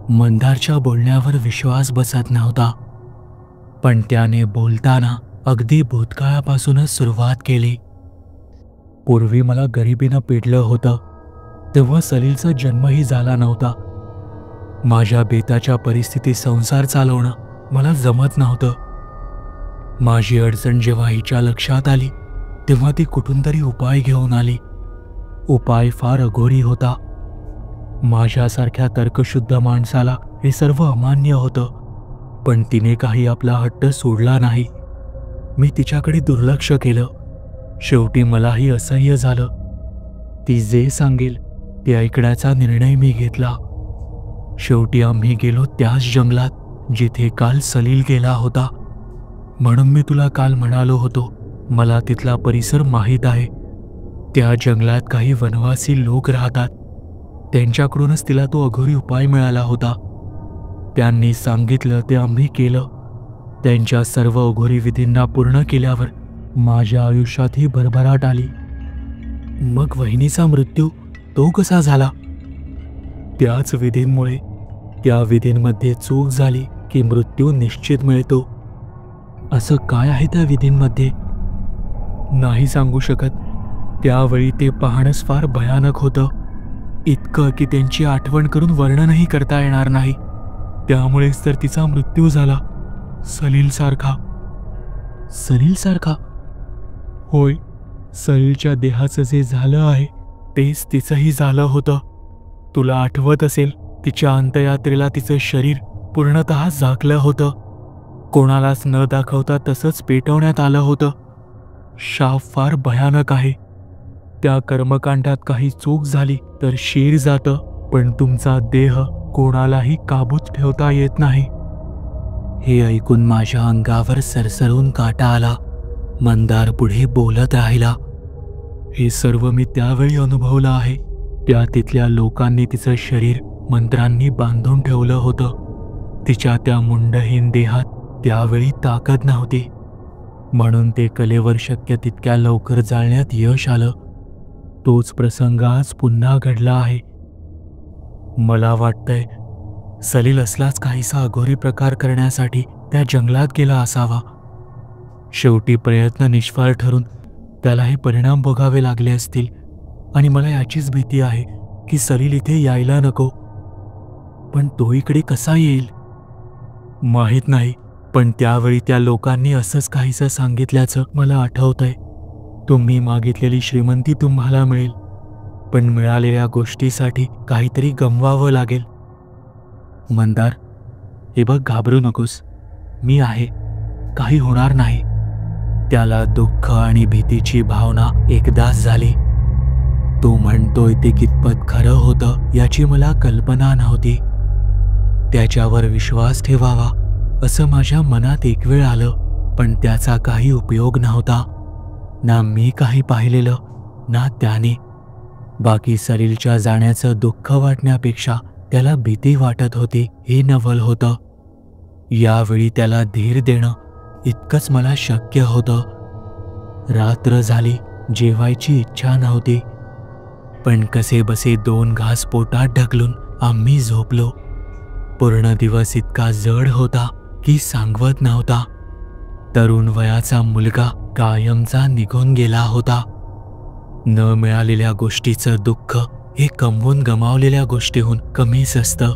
मंदारच्या बोलण्यावर विश्वास बसत नव्हता, पण त्याने बोलताना अगदी भूतकाळापासूनच सुरुवात केली. पूर्वी मला गरिबीनं पेटलं होतं, तेव्हा सलीलचा जन्मही झाला नव्हता. माझ्या बेताच्या परिस्थितीत संसार चालवणं मला जमत नव्हतं. माझी अडचण जेव्हा हिच्या लक्षात आली, तेव्हा ती कुठून तरी उपाय घेऊन आली. उपाय फार अघोरी होता. माझ्यासारख्या तर्कशुद्ध माणसाला हे सर्व अमान्य होतं, पण तिने काही आपला हट्ट सोडला नाही. मी तिच्याकडे दुर्लक्ष केलं. शेवटी मलाही असह्य झालं. ती जे सांगेल ते ऐकण्याचा निर्णय मी घेतला. शेवटी आम्ही गेलो त्याच जंगलात जिथे काल सलील गेला होता. म्हणून मी तुला काल म्हणालो होतो, मला तिथला परिसर माहीत आहे. त्या जंगलात काही वनवासी लोक राहतात. त्यांच्याकडूनच तिला तो अघोरी उपाय मिळाला होता. त्यांनी सांगितलं ते आम्ही केलं. त्यांच्या सर्व अघोरी विधींना पूर्ण केल्यावर माझ्या आयुष्यातही भरभराट आली. मग वहिनीचा मृत्यू तो कसा झाला? त्याच विधींमुळे. त्या विधींमध्ये चूक झाली की मृत्यू निश्चित मिळतो. असं काय आहे त्या विधींमध्ये? नाही सांगू शकत. त्यावेळी ते पाहणंच फार भयानक होतं. इतकं की त्यांची आठवण करून वर्णनही करता येणार नाही. त्यामुळेच तर तिचा मृत्यू झाला. सलीलसारखा. सलीलसारखा? होय, सलीलच्या देहाचं जे झालं आहे तेच तिचंही झालं होतं. तुला आठवत असेल, तिच्या अंत्ययात्रेला तिचं शरीर पूर्णतः झाकलं होतं. कोणालाच न दाखवता तसंच पेटवण्यात आलं होतं. शाप फार भयानक आहे. त्या कर्मकांडात काही चूक झाली तर शीर जातं, पण तुमचा देह कोणालाही काबूत ठेवता येत नाही. हे ऐकून माझ्या अंगावर सरसरून काटा आला. मंदार पुढे बोलत राहिला. हे सर्व मी त्यावेळी अनुभवलं आहे. त्या तिथल्या लोकांनी तिचं शरीर मंत्रांनी बांधून ठेवलं होतं. तिच्या त्या मुंडहीन देहात त्यावेळी ताकद नव्हती, म्हणून ते कलेवर शक्य तितक्या लवकर जाळण्यात यश आलं. तोच प्रसंग आज पुन्हा घडला आहे. मला वाटतंय सलील असलाच काहीसा अघोरी प्रकार करण्यासाठी त्या जंगलात गेला असावा. शेवटी प्रयत्न निष्फळ ठरून त्याला हे परिणाम भोगावे लागले असतील. आणि मला याचीच भीती आहे की सलील इथे यायला नको. पण तो इकडे कसा येईल माहीत नाही, पण त्यावेळी त्या लोकांनी असंच काहीसं सांगितल्याचं मला आठवतंय. तुम्ही मागितलेली श्रीमंती तुम्हाला मिळेल, पण मिळालेल्या गोष्टीसाठी काहीतरी गमवावं लागेल. मंदार, हे बघ, घाबरू नकोस. मी आहे, काही होणार नाही. त्याला दुःख आणि भीतीची भावना एकदाच झाली. तो म्हणतोय ते कितपत खरं होतं याची मला कल्पना नव्हती. त्याच्यावर विश्वास ठेवावा असं माझ्या मनात एक वेळ आलं, पण त्याचा काही उपयोग नव्हता. ना मी काही पाहिलेलं ना त्याने. बाकी सलीलच्या जाण्याचं दुःख वाटण्यापेक्षा त्याला भीती वाटत होती हे नवल होतं. यावेळी त्याला धीर देणं इतकंच मला शक्य होतं. रात्र झाली, जेवायची इच्छा नव्हती, पण कसे बसे 2 घास पोटात ढकलून आम्ही झोपलो. पूर्ण दिवस इतका जड होता की सांगवत नव्हता. तरुण वयाचा मुलगा कायमचा निघून गेला होता. न मिळालेल्या गोष्टीचं दुःख हे कमवून गमावलेल्या गोष्टीहून कमीच असतं.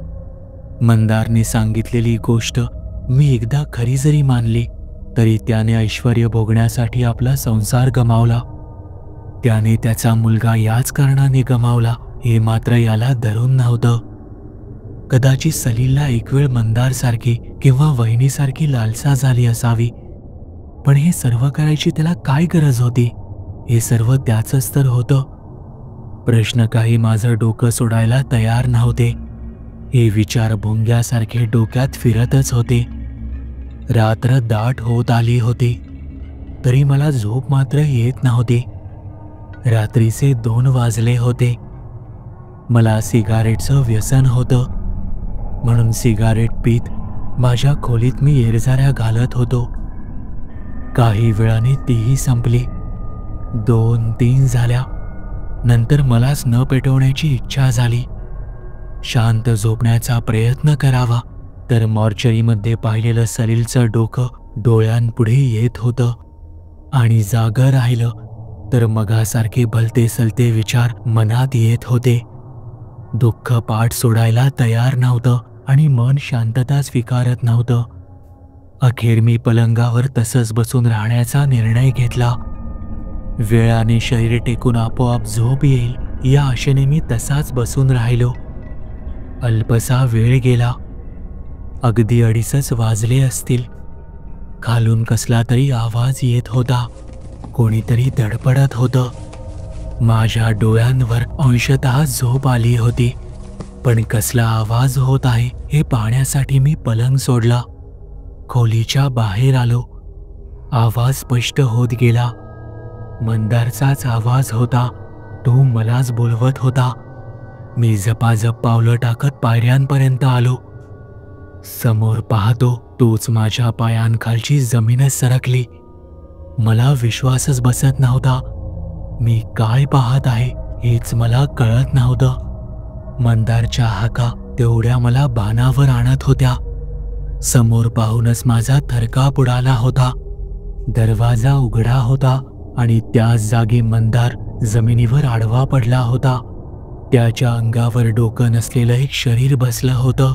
मंदारने सांगितलेली गोष्ट मी एकदा खरी जरी मानली तरी त्याने ऐश्वर्य भोगण्यासाठी आपला संसार गमावला. त्याने त्याचा मुलगा याच कारणाने गमावला हे मात्र याला धरून नव्हतं. कदाचित सलीलला एक वेळ मंदारसारखी किंवा वहिनीसारखी लालसा झाली असावी, पण हे सर्व करायची त्याला काय गरज होती? हे सर्व त्याचंच तर होतं. प्रश्न काही माझं डोकं सोडायला तयार नव्हते. हे विचार भोंग्यासारखे डोक्यात फिरतच होते. रात्र दाट होत आली होती, तरी मला झोप मात्र येत नव्हती. रात्रीचे 2 वाजले होते. मला सिगारेटचं व्यसन होतं, म्हणून सिगारेट पीत माझ्या खोलीत मी येरझाऱ्या घालत होतो. काही वेळाने तीही संपली. 2-3 झाल्या. नंतर मलाच न पेटवण्याची इच्छा झाली. शांत झोपण्याचा प्रयत्न करावा, तर मॉर्चरीमध्ये पाहिलेलं सलीलचं डोकं डोळ्यांपुढे येत होतं. आणि जागं राहिलं तर मगासारखे भलते सलते विचार मनात येत होते. दुःख पाठ सोडायला तयार नव्हतं आणि मन शांतता स्वीकारत नव्हतं. अखेर मी पलंगावर तसंच बसून राहण्याचा निर्णय घेतला. वेळाने शरीर टेकून आपोआप झोप येईल या आशेने मी तसाच बसून राहिलो. अल्पसा वेळ गेला. अगदी 2:30 वाजले असतील. खालून कसला तरी आवाज येत होता. कोणीतरी धडपडत होतं. माझ्या डोळ्यांवर अंशतः झोप आली होती, पण कसला आवाज होत आहे हे पाहण्यासाठी मी पलंग सोडला. खोलीच्या बाहेर आलो. आवाज स्पष्ट होत गेला. मंदारचाच आवाज होता. तो मलाच बोलवत होता. मी झपाझप पावलं टाकत पायऱ्यांपर्यंत आलो. समोर पाहतो तोच माझ्या पायांखालची जमीनच सरकली. मला विश्वासच बसत नव्हता. मी काय पाहत आहे हेच मला कळत नव्हतं. मंदारच्या हाका तेवढ्या मला बाणावर आणत होत्या. समोर पाहूनच माझा थरकाप उडाला होता. दरवाजा उघडा होता आणि त्याच जागी मंदार जमिनीवर आडवा पडला होता. त्याच्या अंगावर डोकं नसलेलं एक शरीर बसलं होतं.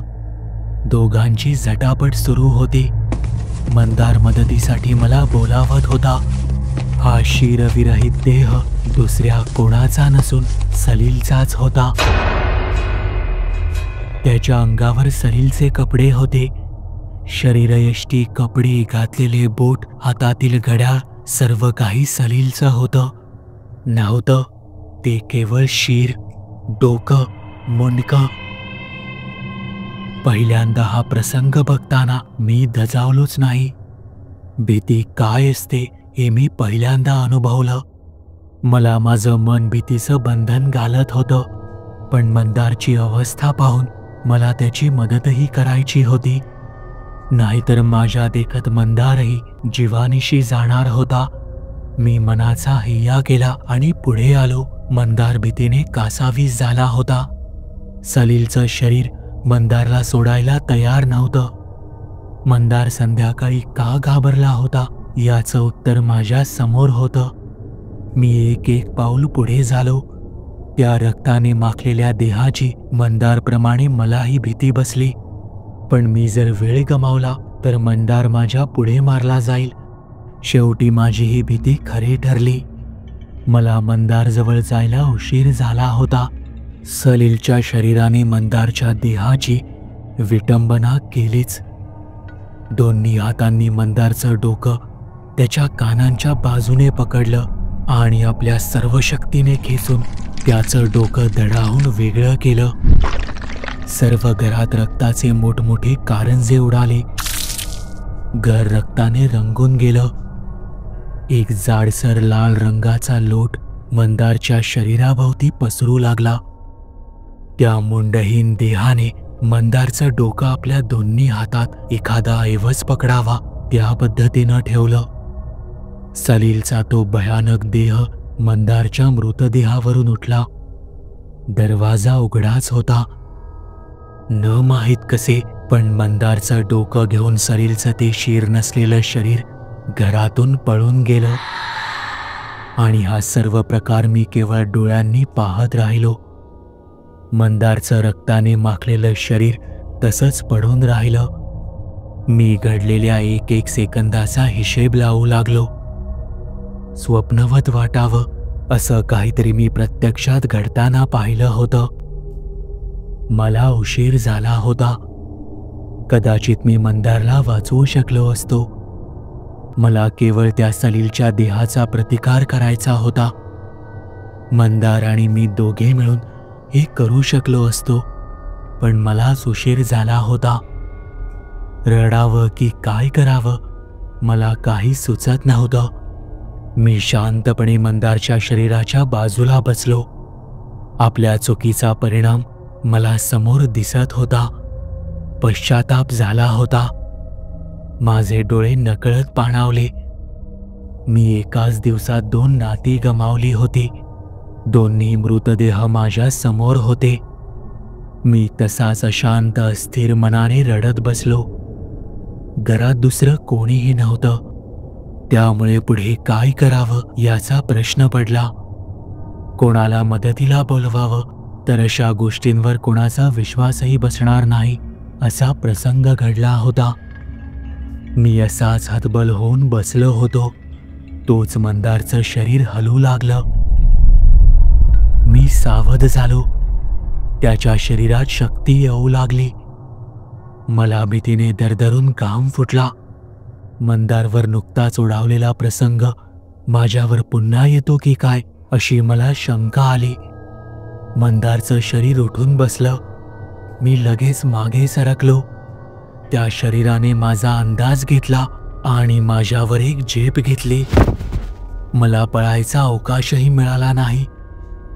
दोघांची झटापट सुरू होती. मंदार मदतीसाठी मला बोलावत होता. हा शिरविरहित देह दुसऱ्या कोणाचा नसून सलीलचाच होता. त्याच्या अंगावर सलीलचे कपडे होते. शरीरयष्टी कपडे, घातलेले बोट, हातातील घड्याळ सर्व काही सलीलचं होतं. नव्हतं ते केवळ शिर, डोकं, मुंडकं. पहिल्यांदा हा प्रसंग बघताना मी दजावलोच नाही. भीती काय असते हे मी पहिल्यांदा अनुभवलं. मला माझं मन भीतीचं बंधन घालत होतं, पण मंदारची अवस्था पाहून मला त्याची मदतही करायची होती. नाहीतर माझ्या देखत मंदारही जीवानिशी जाणार होता. मी मनाचा हिय्या केला आणि पुढे आलो. मंदार भीतीने कासावीस झाला होता. सलीलचं शरीर मंदारला सोडायला तयार नव्हतं. मंदार संध्याकाळी का घाबरला होता याचं उत्तर माझ्या समोर होतं. मी एक एक पाऊल पुढे झालो. त्या रक्ताने माखलेल्या देहाची मंदारप्रमाणे मलाही भीती बसली. पण मी जर वेळ गमावला तर मंदार माझ्या पुढे मारला जाईल. शेवटी माझी ही भीती खरी ठरली. मला मंदारजवळ जायला उशीर झाला होता. सलीलच्या शरीराने मंदारच्या देहाची विटंबना केलीच. दोन्ही हातांनी मंदारचं डोकं त्याच्या कानांच्या बाजूने पकडलं आणि आपल्या सर्व शक्तीने खेचून त्याचं डोकं धडावून वेगळं केलं. सर्व घरात रक्ताचे मोठमोठे कारंजे उडाले. घर रक्ताने रंगून गेलं. एक जाडसर लाल रंगाचा लोट मंदारच्या शरीराभोवती पसरू लागला. त्या मुंडहीन देहाने मंदारचं डोकं आपल्या दोन्ही हातात एखादा ऐवज पकडावा त्या पद्धतीनं ठेवलं. सलीलचा तो भयानक देह मंदारच्या मृतदेहावरून उठला. दरवाजा उघडाच होता. न माहीत कसे पण मंदारचं डोकं घेऊन सलीलचं ते शीर नसलेलं शरीर घरातून पळून गेलं. आणि हा सर्व प्रकार मी केवळ डोळ्यांनी पाहत राहिलो. मंदारचं रक्ताने माखलेलं शरीर तसंच पडून राहिलं. मी घडलेल्या एक एक सेकंदाचा हिशेब लावू लागलो. स्वप्नवत वाटावं असं काहीतरी मी प्रत्यक्षात घडताना पाहिलं होतं. मला उशीर झाला होता. कदाचित मी मंदारला वाचवू शकलो असतो. मला केवळ त्या सलीलच्या देहाचा प्रतिकार करायचा होता. मंदार आणि मी दोघे मिळून हे करू शकलो असतो, पण मलाच उशीर झाला होता. रडावं की काय करावं मला काही सुचत नव्हतं. मी शांतपणे मंदारच्या शरीराच्या बाजूला बसलो. आपल्या चुकीचा परिणाम मला समोर दिसत होता. पश्चाताप झाला होता. माझे डोळे नकळत पाणावले. मी एकाच दिवसात 2 नाती गमावली होती. दोन्ही मृतदेह माझ्या समोर होते. मी तसाच अशांत अस्थिर मनाने रडत बसलो. घरात दुसरं कोणीही नव्हतं, त्यामुळे पुढे काय करावं याचा प्रश्न पडला. कोणाला मदतीला बोलवावं तर अशा गोष्टींवर कोणाचा विश्वासही बसणार नाही असा प्रसंग घडला होता. मी असाच हतबल होऊन बसलो होतो. तोच मंदारचं शरीर हलू लागलं. मी सावध झालो. त्याच्या शरीरात शक्ती येऊ लागली. मला भीतीने दरदरून घाम फुटला. मंदारवर नुकताच ओढावलेला प्रसंग माझ्यावर पुन्हा येतो की काय अशी मला शंका आली. मंदारचं शरीर उठून बसलं. मी लगेच मागे सरकलो. त्या शरीराने माझा अंदाज घेतला आणि माझ्यावर एक झेप घेतली. मला पळायचा अवकाशही मिळाला नाही.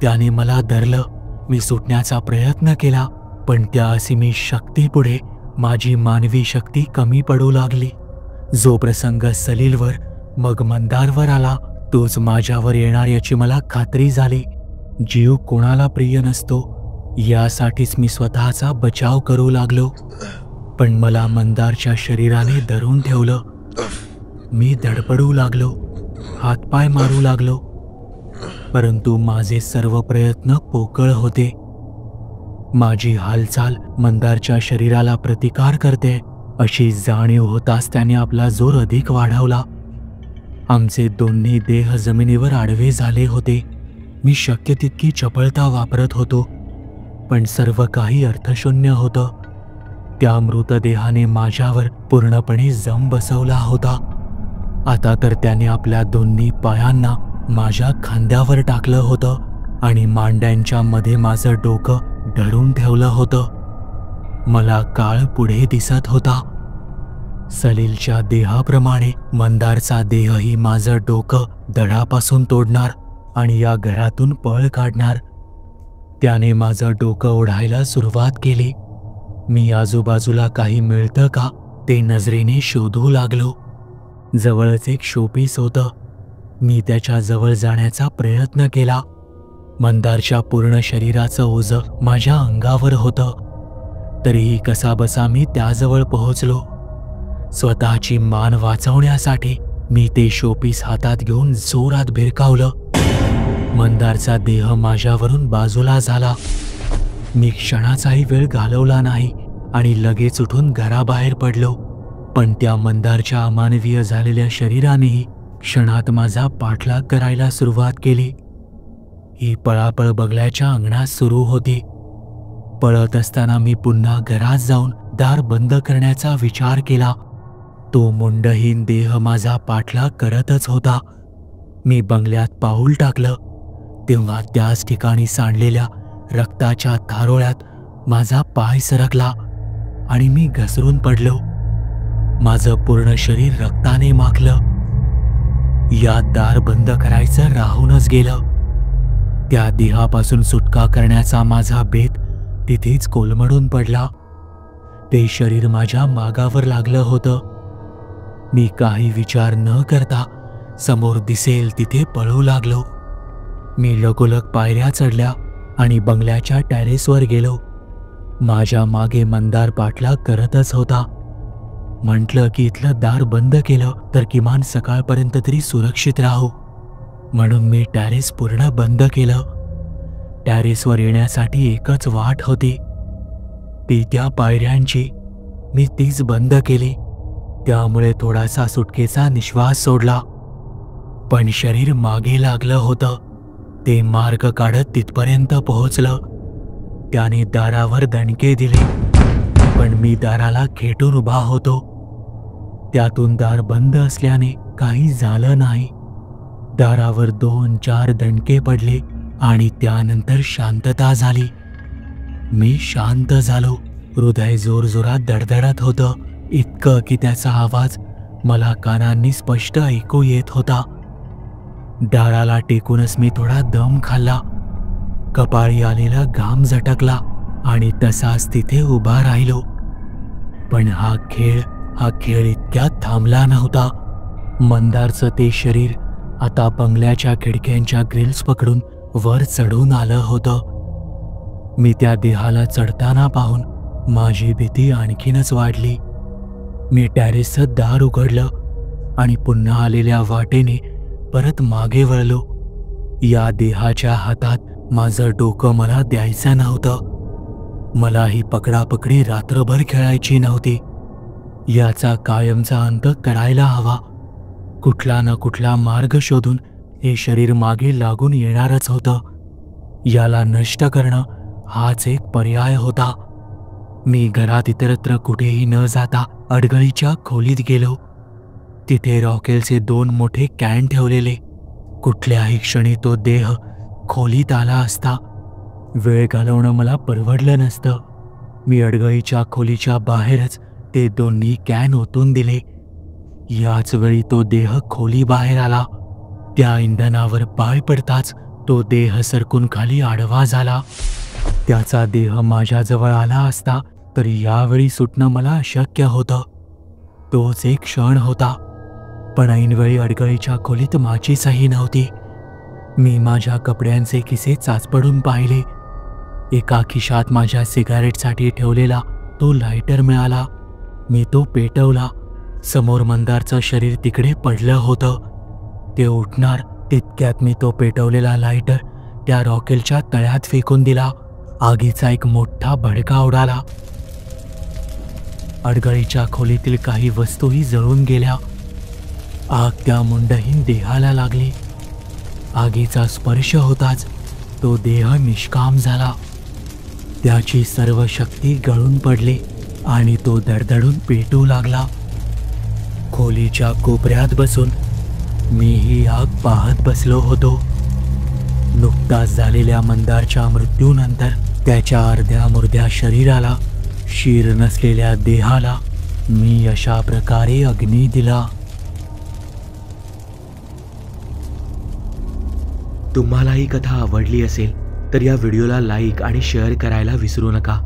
त्याने मला धरलं. मी सुटण्याचा प्रयत्न केला, पण त्या असीमी शक्तीपुढे माझी मानवी शक्ती कमी पडू लागली. जो प्रसंग सलीलवर मग मंदारवर आला तोच माझ्यावर येणार याची मला खात्री झाली. जीव कोणाला प्रिय नसतो, यासाठीच मी स्वतःचा बचाव करू लागलो. पण मला मंदारच्या शरीराने धरून ठेवलं. मी धडपडू लागलो, हातपाय मारू लागलो, परंतु माझे सर्व प्रयत्न पोकळ होते. माझी हालचाल मंदारच्या शरीराला प्रतिकार करते अशी जाणीव होताच त्याने आपला जोर अधिक वाढवला. आमचे दोन्ही देह जमिनीवर आडवे झाले होते. मी शक्य तितकी चपळता वापरत होतो, पण सर्व काही अर्थशून्य होतं. त्या मृतदेहाने माझ्यावर पूर्णपणे जम बसवला होता. आता तर त्याने आपल्या दोन्ही पायांना माझ्या खांद्यावर टाकलं होतं आणि मांड्यांच्या मध्ये माझं डोकं धरून ठेवलं होतं. मला काळ पुढे दिसत होता. सलीलच्या देहाप्रमाणे मंदारचा देहही माझं डोकं धडापासून तोडणार आणि या घरातून पळ काढणार. त्याने माझं डोकं ओढायला सुरुवात केली. मी आजूबाजूला काही मिळतं का ते नजरेने शोधू लागलो. जवळच एक शोपीस होतं. मी त्याच्या जवळ जाण्याचा प्रयत्न केला. मंदारच्या पूर्ण शरीराचं ओझं माझ्या अंगावर होतं. तरीही कसाबसा मी त्याजवळ पोहोचलो. स्वतःची मान वाचवण्यासाठी मी ते शोपीस हातात घेऊन जोरात भिरकावलं. मंदारचा देह माझ्यावरून बाजूला झाला. मी क्षणाचाही वेळ घालवला नाही आणि लगेच उठून घराबाहेर पडलो. पण त्या मंदारच्या अमानवीय झालेल्या शरीरानेही क्षणात माझा पाठलाग करायला सुरुवात केली. ही पळापळ बंगल्याच्या अंगणात सुरू होती. पळत असताना मी पुन्हा घरात जाऊन दार बंद करण्याचा विचार केला. तो मुंडहीन देह माझा पाठलाग करतच होता. मी बंगल्यात पाऊल टाकलं तेव्हा त्याच ठिकाणी सांडलेल्या रक्ताच्या थारोळ्यात माझा पाय सरकला आणि मी घसरून पडलो. माझं पूर्ण शरीर रक्ताने माखलं. यात दार बंद करायचं राहूनच गेलं. त्या देहापासून सुटका करण्याचा माझा बेत तिथेच कोलमडून पडला. ते शरीर माझ्या मागावर लागलं होतं. मी काही विचार न करता समोर दिसेल तिथे पळू लागलो. मी लगोलग पायऱ्या चढल्या आणि बंगल्याच्या टेरेसवर गेलो. माझ्या मागे मंदार पाठलाग करतच होता. म्हटलं की इथलं दार बंद केलं तर किमान सकाळपर्यंत तरी सुरक्षित राहू, म्हणून मी टेरेस पूर्ण बंद केलं. टेरेसवर येण्यासाठी एकच वाट होती, ती त्या पायऱ्यांची. मी तीच बंद केली. त्यामुळे थोडासा सुटकेचा निश्वास सोडला. पण शरीर मागे लागलं होतं. ते मार्ग काढत तिथपर्यंत पोहोचलं. त्याने दारावर दणके दिले, पण मी दाराला खेटून उभा होतो. त्यातून दार बंद असल्याने काही झालं नाही. दारावर 2-4 दणके पडले आणि त्यानंतर शांतता झाली. मी शांत झालो. हृदय जोरजोरात धडधडत होतं, इतकं की त्याचा आवाज मला कानांनी स्पष्ट ऐकू येत होता. दाराला टेकूनच मी थोडा दम खाल्ला. कपाळी आलेला घाम झटकला आणि तसाच तिथे उभा राहिलो. पण हा खेळ इतक्यात थांबला नव्हता. मंदारचं ते शरीर आता बंगल्याच्या खिडक्यांच्या ग्रिल्स पकडून वर चढून आलं होतं. मी त्या देहाला चढताना पाहून माझी भीती आणखीनच वाढली. मी टॅरेसचं दार उघडलं आणि पुन्हा आलेल्या वाटेने परत मागे वळलो. या देहाच्या हातात माझं डोकं मला द्यायचं नव्हतं. मला ही पकडापकडी रात्रभर खेळायची नव्हती. याचा कायमचा अंत करायला हवा. कुठला ना कुठला मार्ग शोधून हे शरीर मागे लागून येणारच होतं. याला नष्ट करणं हाच एक पर्याय होता. मी घरात इतरत्र कुठेही न जाता अडगळीच्या खोलीत गेलो. तिथे रॉकेलचे 2 मोठे कॅन ठेवलेले. कुठल्याही क्षणी तो देह खोलीत आला असता. वेळ घालवणं मला परवडलं नसतं. मी अडगळीच्या खोलीच्या बाहेरच ते दोन्ही कॅन ओतून दिले. याच वेळी तो देह खोली बाहेर आला. त्या इंधनावर पाय पडताच तो देह सरकून खाली आडवा झाला. त्याचा देह माझ्याजवळ आला असता तर यावेळी सुटणं मला अशक्य होतं. तोच एक क्षण होता. पण ऐनवेळी अडगळीच्या खोलीत माझीचही नव्हती. मी माझ्या कपड्यांचे खिसे चाचपडून पाहिले. एका खिशात माझ्या सिगारेटसाठी ठेवलेला तो लायटर मिळाला. मी तो पेटवला. समोर मंदारचं शरीर तिकडे पडलं होतं. ते उठणार तितक्यात मी तो पेटवलेला लायटर त्या रॉकेलच्या तळ्यात फेकून दिला. आगीचा एक मोठा भडका उडाला. अडगळीच्या खोलीतील काही वस्तूही जळून गेल्या. आग त्या मुंडहीन देहाला लागली. आगीचा स्पर्श होताच तो देह निष्काम झाला. त्याची सर्व शक्ती गळून पडली आणि तो धडधडून पेटू लागला. खोलीच्या कोपऱ्यात बसून मी ही आग पाहत बसलो होतो. नुकताच झालेल्या मंदारच्या मृत्यूनंतर त्याच्या अर्ध्या मुर्द्या शरीराला, शीर नसलेल्या देहाला मी अशा प्रकारे अग्नी दिला. तुम्हाला ही कथा आवडली असेल तर या व्हिडिओला लाईक आणि शेअर करायला विसरू नका.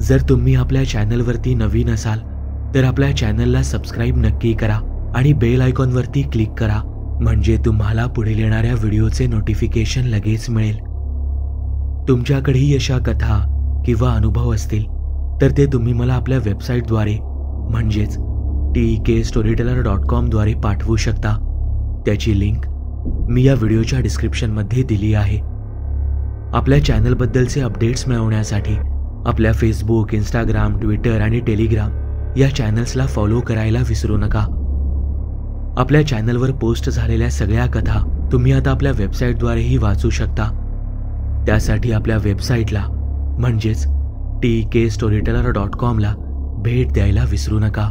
जर तुम्ही आपल्या चॅनलवरती नवीन असाल तर आपल्या चॅनलला सबस्क्राईब नक्की करा आणि बेल आयकॉनवरती क्लिक करा, म्हणजे तुम्हाला पुढील येणाऱ्या व्हिडिओचे नोटिफिकेशन लगेच मिळेल. तुमच्याकडेही अशा कथा किंवा अनुभव असतील तर ते तुम्ही मला आपल्या वेबसाईटद्वारे म्हणजेच TEKStoryteller.com द्वारे पाठवू शकता. त्याची लिंक मी या व्हिडिओच्या डिस्क्रिप्शनमध्ये दिली आहे. आपल्या चॅनलबद्दलचे अपडेट्स मिळवण्यासाठी आपल्या फेसबुक, इंस्टाग्राम, ट्विटर आणि टेलिग्राम या चॅनल्सला फॉलो करायला विसरू नका. आपल्या चॅनलवर पोस्ट झालेल्या सगळ्या कथा तुम्ही आता आपल्या वेबसाईटद्वारेही वाचू शकता. त्यासाठी आपल्या वेबसाईटला म्हणजेच TEKStoryteller.com ला भेट द्यायला विसरू नका.